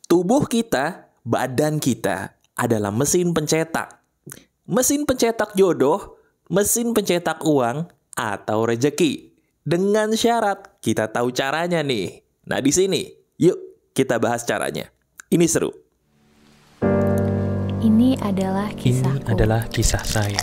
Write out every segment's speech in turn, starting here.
Tubuh kita, badan kita adalah mesin pencetak. Mesin pencetak jodoh, mesin pencetak uang, atau rejeki. Dengan syarat kita tahu caranya nih. Nah di sini, yuk kita bahas caranya. Ini seru. Ini adalah kisahku. Ini adalah kisah saya.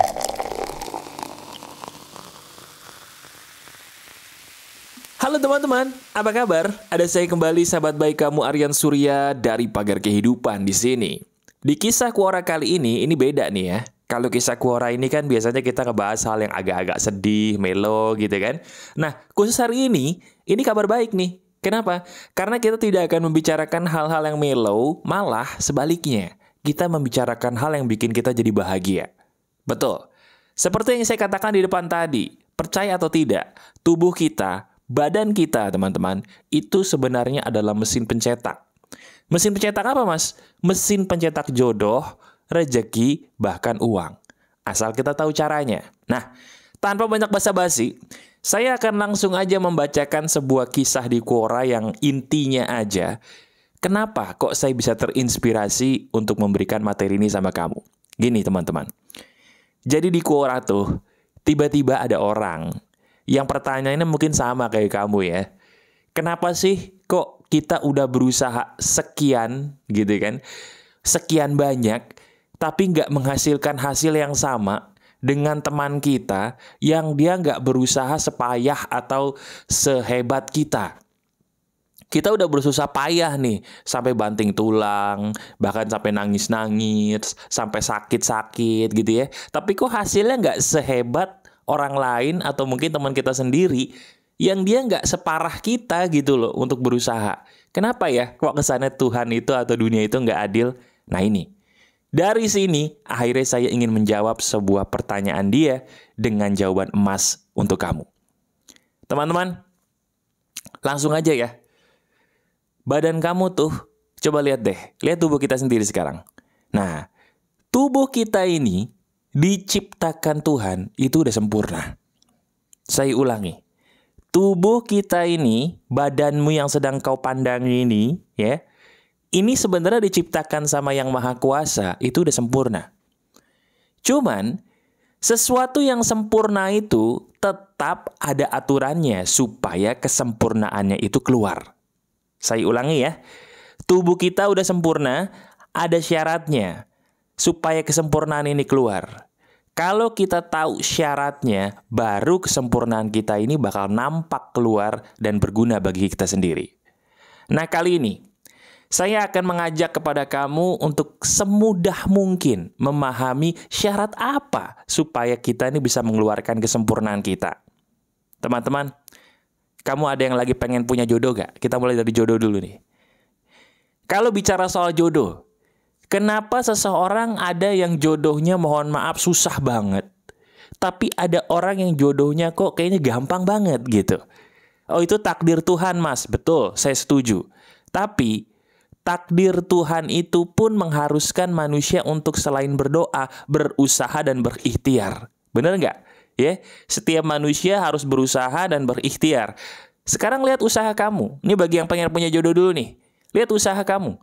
Halo teman-teman, apa kabar? Ada saya kembali, sahabat baik kamu Aryan Surya dari Pagar Kehidupan di sini. Di kisah Quora kali ini beda nih ya. Kalau kisah Quora ini kan biasanya kita ngebahas hal yang agak-agak sedih, melo gitu kan. Nah, khusus hari ini kabar baik nih. Kenapa? Karena kita tidak akan membicarakan hal-hal yang melo, malah sebaliknya. Kita membicarakan hal yang bikin kita jadi bahagia. Betul. Seperti yang saya katakan di depan tadi, percaya atau tidak, tubuh kita, badan kita, teman-teman, itu sebenarnya adalah mesin pencetak. Mesin pencetak apa, Mas? Mesin pencetak jodoh, rejeki, bahkan uang. Asal kita tahu caranya. Nah, tanpa banyak basa-basi, saya akan langsung aja membacakan sebuah kisah di Quora yang intinya aja. Kenapa kok saya bisa terinspirasi untuk memberikan materi ini sama kamu? Gini, teman-teman. Jadi di Quora tuh, tiba-tiba ada orang yang pertanyaannya mungkin sama kayak kamu ya. Kenapa sih kok kita udah berusaha sekian gitu kan? Sekian banyak, tapi nggak menghasilkan hasil yang sama dengan teman kita yang dia nggak berusaha sepayah atau sehebat kita. Kita udah bersusah payah nih, sampai banting tulang, bahkan sampai nangis-nangis, sampai sakit-sakit gitu ya. Tapi kok hasilnya nggak sehebat orang lain atau mungkin teman kita sendiri yang dia nggak separah kita gitu loh untuk berusaha. Kenapa ya kok kesannya Tuhan itu atau dunia itu nggak adil? Nah ini, dari sini akhirnya saya ingin menjawab sebuah pertanyaan dia dengan jawaban emas untuk kamu. Teman-teman, langsung aja ya. Badan kamu tuh, coba lihat deh, lihat tubuh kita sendiri sekarang. Nah, tubuh kita ini diciptakan Tuhan itu udah sempurna. Saya ulangi. Tubuh kita ini, badanmu yang sedang kau pandang ini, ya, ini sebenarnya diciptakan sama Yang Maha Kuasa, itu udah sempurna. Cuman, sesuatu yang sempurna itu tetap ada aturannya supaya kesempurnaannya itu keluar. Saya ulangi ya. Tubuh kita udah sempurna, ada syaratnya supaya kesempurnaan ini keluar. Kalau kita tahu syaratnya, baru kesempurnaan kita ini bakal nampak keluar dan berguna bagi kita sendiri. Nah, kali ini saya akan mengajak kepada kamu untuk semudah mungkin memahami syarat apa supaya kita ini bisa mengeluarkan kesempurnaan kita. Teman-teman, kamu ada yang lagi pengen punya jodoh gak? Kita mulai dari jodoh dulu nih. Kalau bicara soal jodoh, kenapa seseorang ada yang jodohnya mohon maaf susah banget, tapi ada orang yang jodohnya kok kayaknya gampang banget gitu? Oh, itu takdir Tuhan, Mas. Betul, saya setuju. Tapi takdir Tuhan itu pun mengharuskan manusia untuk selain berdoa, berusaha dan berikhtiar. Bener nggak? Ya, setiap manusia harus berusaha dan berikhtiar. Sekarang lihat usaha kamu. Ini bagi yang pengen punya jodoh dulu nih. Lihat usaha kamu.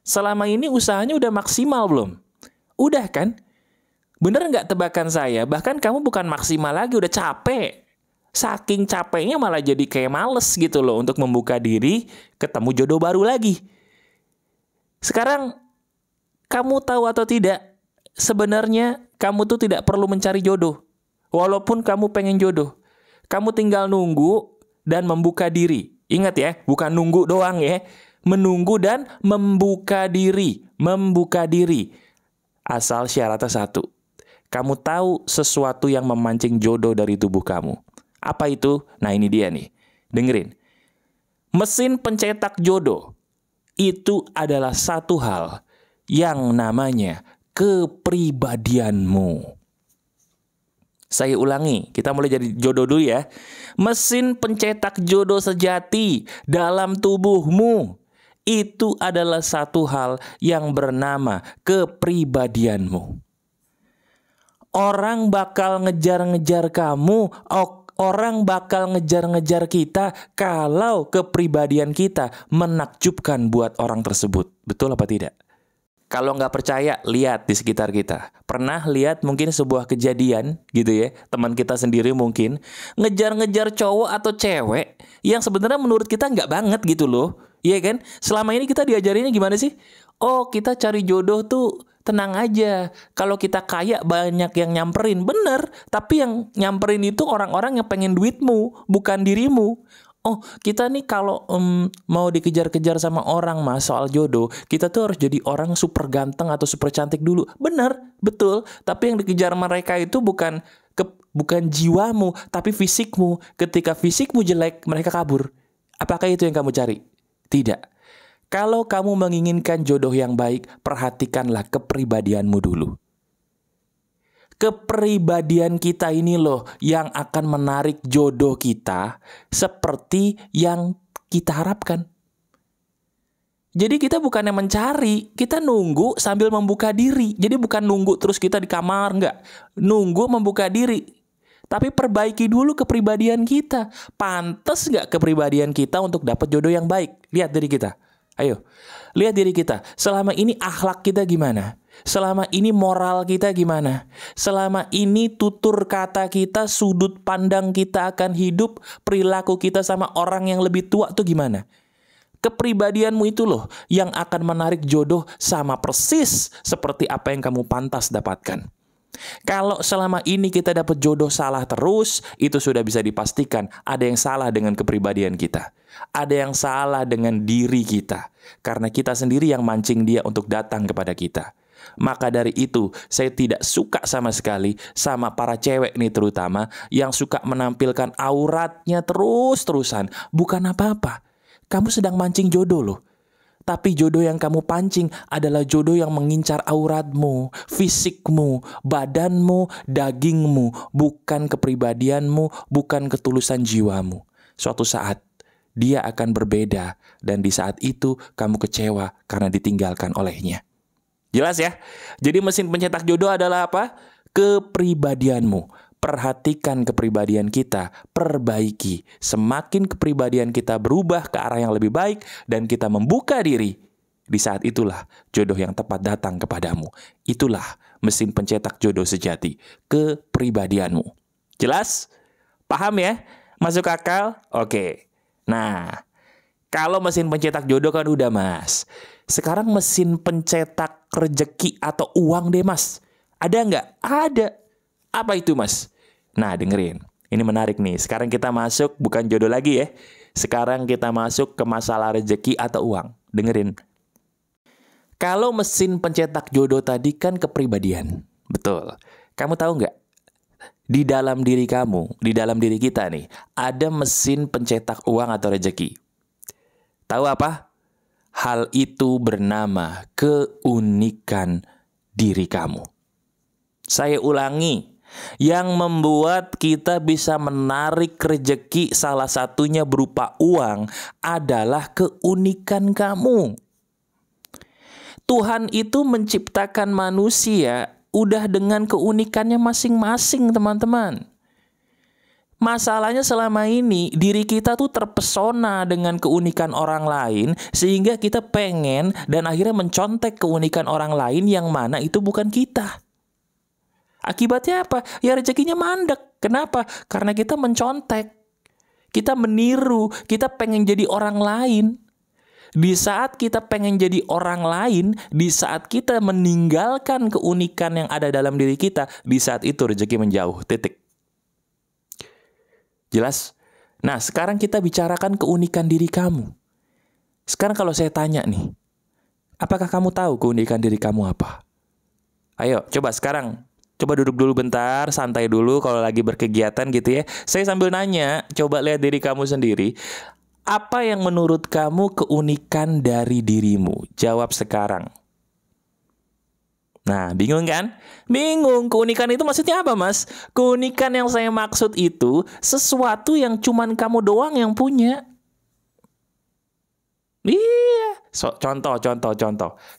Selama ini usahanya udah maksimal belum? Udah kan? Bener nggak tebakan saya? Bahkan kamu bukan maksimal lagi, udah capek. Saking capeknya malah jadi kayak males gitu loh untuk membuka diri, ketemu jodoh baru lagi. Sekarang, kamu tahu atau tidak? Sebenarnya kamu tuh tidak perlu mencari jodoh. Walaupun kamu pengen jodoh, kamu tinggal nunggu dan membuka diri. Ingat ya, bukan nunggu doang ya. Menunggu dan membuka diri. Membuka diri. Asal syaratnya satu. Kamu tahu sesuatu yang memancing jodoh dari tubuh kamu. Apa itu? Nah ini dia nih. Dengerin. Mesin pencetak jodoh itu adalah satu hal yang namanya kepribadianmu. Saya ulangi, kita mulai dari jodoh dulu ya. Mesin pencetak jodoh sejati dalam tubuhmu itu adalah satu hal yang bernama kepribadianmu. Orang bakal ngejar-ngejar kamu, Orang bakal ngejar-ngejar kita kalau kepribadian kita menakjubkan buat orang tersebut. Betul apa tidak? Kalau nggak percaya, lihat di sekitar kita. Pernah lihat mungkin sebuah kejadian gitu ya, teman kita sendiri mungkin ngejar-ngejar cowok atau cewek yang sebenarnya menurut kita nggak banget gitu loh. Iya kan? Selama ini kita diajarinnya gimana sih? Oh, kita cari jodoh tuh tenang aja. Kalau kita kaya banyak yang nyamperin. Bener, tapi yang nyamperin itu orang-orang yang pengen duitmu, bukan dirimu. Oh, kita nih kalau mau dikejar-kejar sama orang mas soal jodoh, kita tuh harus jadi orang super ganteng atau super cantik dulu. Bener, betul. Tapi yang dikejar mereka itu bukan jiwamu, tapi fisikmu. Ketika fisikmu jelek, mereka kabur. Apakah itu yang kamu cari? Tidak. Kalau kamu menginginkan jodoh yang baik, perhatikanlah kepribadianmu dulu. Kepribadian kita ini loh yang akan menarik jodoh kita seperti yang kita harapkan. Jadi kita bukannya mencari, kita nunggu sambil membuka diri. Jadi bukan nunggu terus kita di kamar, enggak. Nunggu membuka diri. Tapi perbaiki dulu kepribadian kita. Pantas nggak kepribadian kita untuk dapat jodoh yang baik? Lihat diri kita. Ayo, lihat diri kita. Selama ini akhlak kita gimana? Selama ini moral kita gimana? Selama ini tutur kata kita, sudut pandang kita akan hidup, perilaku kita sama orang yang lebih tua tuh gimana? Kepribadianmu itu loh yang akan menarik jodoh sama persis seperti apa yang kamu pantas dapatkan. Kalau selama ini kita dapat jodoh salah terus, itu sudah bisa dipastikan ada yang salah dengan kepribadian kita. Ada yang salah dengan diri kita. Karena kita sendiri yang mancing dia untuk datang kepada kita. Maka dari itu, saya tidak suka sama sekali sama para cewek nih terutama yang suka menampilkan auratnya terus-terusan. Bukan apa-apa. Kamu sedang mancing jodoh loh. Tapi jodoh yang kamu pancing adalah jodoh yang mengincar auratmu, fisikmu, badanmu, dagingmu, bukan kepribadianmu, bukan ketulusan jiwamu. Suatu saat, dia akan berbeda dan di saat itu kamu kecewa karena ditinggalkan olehnya. Jelas ya? Jadi mesin pencetak jodoh adalah apa? Kepribadianmu. Perhatikan kepribadian kita, perbaiki. Semakin kepribadian kita berubah ke arah yang lebih baik dan kita membuka diri, di saat itulah jodoh yang tepat datang kepadamu. Itulah mesin pencetak jodoh sejati, kepribadianmu. Jelas? Paham ya? Masuk akal? Oke. Nah, kalau mesin pencetak jodoh kan udah mas. Sekarang mesin pencetak rejeki atau uang deh mas. Ada nggak? Ada. Apa itu mas? Nah dengerin, ini menarik nih. Sekarang kita masuk bukan jodoh lagi ya. Sekarang kita masuk ke masalah rejeki atau uang. Dengerin. Kalau mesin pencetak jodoh tadi kan kepribadian. Betul. Kamu tahu nggak? Di dalam diri kamu, di dalam diri kita nih, ada mesin pencetak uang atau rejeki. Tahu apa? Hal itu bernama keunikan diri kamu. Saya ulangi. Yang membuat kita bisa menarik rejeki salah satunya berupa uang adalah keunikan kamu. Tuhan itu menciptakan manusia udah dengan keunikannya masing-masing teman-teman. Masalahnya selama ini diri kita tuh terpesona dengan keunikan orang lain sehingga kita pengen dan akhirnya mencontek keunikan orang lain yang mana itu bukan kita. Akibatnya apa? Ya rezekinya mandek. Kenapa? Karena kita mencontek. Kita meniru. Kita pengen jadi orang lain. Di saat kita pengen jadi orang lain, di saat kita meninggalkan keunikan yang ada dalam diri kita, di saat itu rezeki menjauh. Titik. Jelas? Nah, sekarang kita bicarakan keunikan diri kamu. Sekarang kalau saya tanya nih, apakah kamu tahu keunikan diri kamu apa? Ayo, coba sekarang. Coba duduk dulu bentar, santai dulu kalau lagi berkegiatan gitu ya. Saya sambil nanya, coba lihat diri kamu sendiri. Apa yang menurut kamu keunikan dari dirimu? Jawab sekarang. Nah, bingung kan? Bingung, keunikan itu maksudnya apa mas? Keunikan yang saya maksud itu sesuatu yang cuman kamu doang yang punya. Iya. Contoh.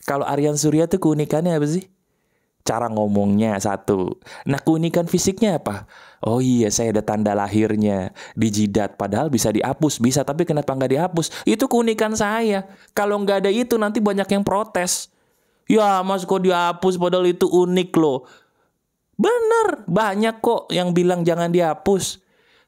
Kalau Aryan Surya tuh keunikannya apa sih? cara ngomongnya satu. Nah, keunikan fisiknya apa? Oh iya, saya ada tanda lahirnya di jidat. Padahal bisa dihapus, bisa, tapi kenapa nggak dihapus? Itu keunikan saya. Kalau nggak ada itu nanti banyak yang protes. Ya mas, kok dihapus padahal itu unik loh. Bener, banyak kok yang bilang jangan dihapus.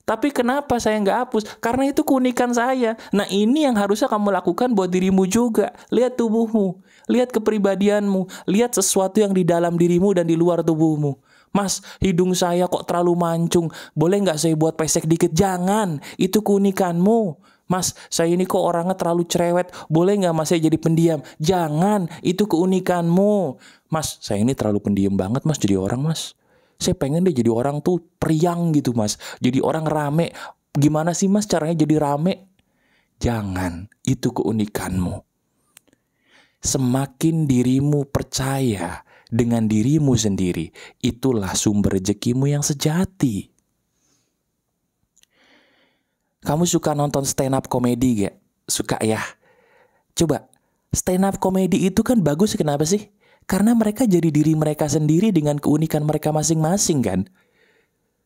Tapi kenapa saya nggak hapus? Karena itu keunikan saya. Nah, ini yang harusnya kamu lakukan buat dirimu juga. Lihat tubuhmu, lihat kepribadianmu, lihat sesuatu yang di dalam dirimu dan di luar tubuhmu. Mas, hidung saya kok terlalu mancung. Boleh nggak saya buat pesek dikit? Jangan, itu keunikanmu. Mas, saya ini kok orangnya terlalu cerewet. Boleh nggak mas saya jadi pendiam? Jangan, itu keunikanmu. Mas, saya ini terlalu pendiam banget mas jadi orang mas. Saya pengen deh jadi orang tuh periang gitu mas. Jadi orang rame. Gimana sih mas caranya jadi rame? Jangan, itu keunikanmu. Semakin dirimu percaya dengan dirimu sendiri, itulah sumber rezekimu yang sejati. Kamu suka nonton stand up comedy gak? Suka ya? Coba, stand up comedy itu kan bagus, kenapa sih? Karena mereka jadi diri mereka sendiri dengan keunikan mereka masing-masing kan.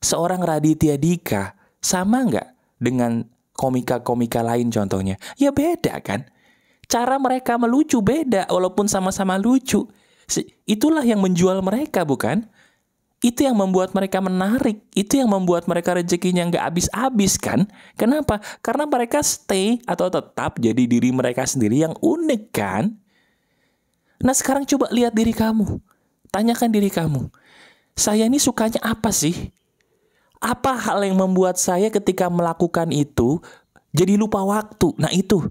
Seorang Raditya Dika sama nggak dengan komika-komika lain contohnya? Ya beda kan. Cara mereka melucu beda walaupun sama-sama lucu. Itulah yang menjual mereka bukan? Itu yang membuat mereka menarik. Itu yang membuat mereka rezekinya nggak habis-habis kan. Kenapa? Karena mereka stay atau tetap jadi diri mereka sendiri yang unik kan. Nah sekarang coba lihat diri kamu. Tanyakan diri kamu. Saya ini sukanya apa sih? Apa hal yang membuat saya ketika melakukan itu jadi lupa waktu? Nah itu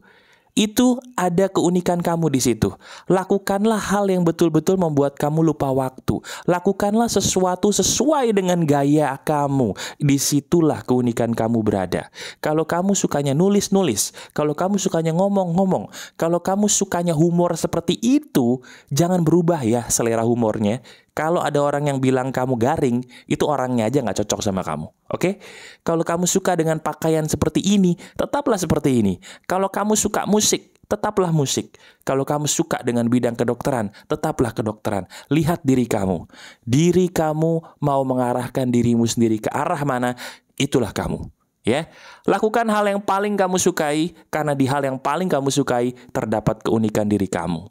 ada keunikan kamu di situ. Lakukanlah hal yang betul-betul membuat kamu lupa waktu. Lakukanlah sesuatu sesuai dengan gaya kamu. Disitulah keunikan kamu berada. Kalau kamu sukanya nulis-nulis, kalau kamu sukanya ngomong-ngomong, kalau kamu sukanya humor seperti itu, jangan berubah ya selera humornya. Kalau ada orang yang bilang kamu garing, itu orangnya aja nggak cocok sama kamu. Oke? Kalau kamu suka dengan pakaian seperti ini, tetaplah seperti ini. Kalau kamu suka musik, tetaplah musik. Kalau kamu suka dengan bidang kedokteran, tetaplah kedokteran. Lihat diri kamu. Diri kamu mau mengarahkan dirimu sendiri ke arah mana, itulah kamu. Ya, lakukan hal yang paling kamu sukai, karena di hal yang paling kamu sukai terdapat keunikan diri kamu.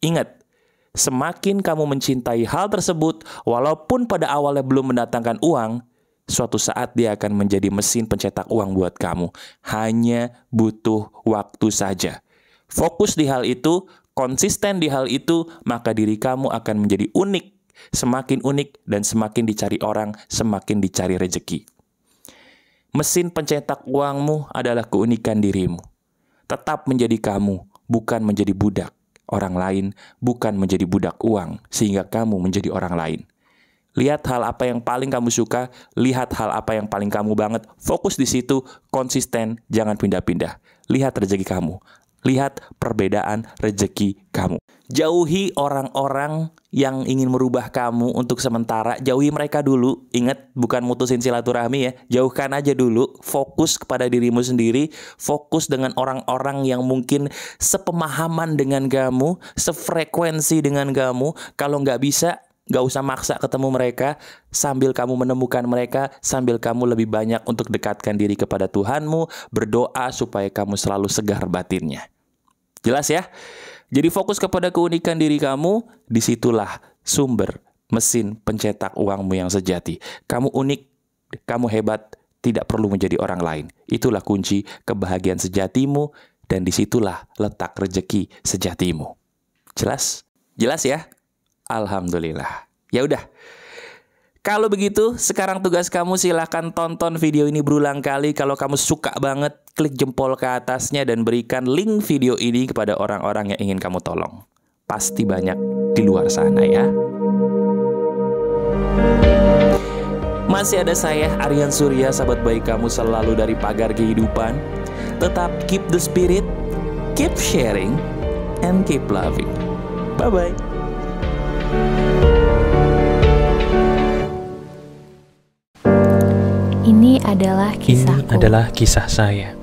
Ingat, semakin kamu mencintai hal tersebut, walaupun pada awalnya belum mendatangkan uang, suatu saat dia akan menjadi mesin pencetak uang buat kamu. Hanya butuh waktu saja. Fokus di hal itu, konsisten di hal itu, maka diri kamu akan menjadi unik. Semakin unik dan semakin dicari orang, semakin dicari rezeki. Mesin pencetak uangmu adalah keunikan dirimu. Tetap menjadi kamu, bukan menjadi budak orang lain, bukan menjadi budak uang, sehingga kamu menjadi orang lain. Lihat hal apa yang paling kamu suka, lihat hal apa yang paling kamu banget, fokus di situ, konsisten, jangan pindah-pindah. Lihat rezeki kamu, lihat perbedaan rezeki kamu. Jauhi orang-orang yang ingin merubah kamu untuk sementara, jauhi mereka dulu. Ingat, bukan mutusin silaturahmi ya, jauhkan aja dulu. Fokus kepada dirimu sendiri, fokus dengan orang-orang yang mungkin sepemahaman dengan kamu, sefrekuensi dengan kamu. Kalau nggak bisa, nggak usah maksa ketemu mereka. Sambil kamu menemukan mereka, sambil kamu lebih banyak untuk dekatkan diri kepada Tuhanmu, berdoa supaya kamu selalu segar batinnya. Jelas ya? Jadi fokus kepada keunikan diri kamu, disitulah sumber mesin pencetak uangmu yang sejati. Kamu unik, kamu hebat, tidak perlu menjadi orang lain. Itulah kunci kebahagiaan sejatimu, dan disitulah letak rezeki sejatimu. Jelas? Jelas ya? Alhamdulillah. Ya udah. Kalau begitu, sekarang tugas kamu silahkan tonton video ini berulang kali. Kalau kamu suka banget, klik jempol ke atasnya dan berikan link video ini kepada orang-orang yang ingin kamu tolong. Pasti banyak di luar sana ya. Masih ada saya, Aryan Surya, sahabat baik kamu selalu dari Pagar Kehidupan. Tetap keep the spirit, keep sharing, and keep loving. Bye-bye. Ini adalah kisahku. Ini adalah kisah saya.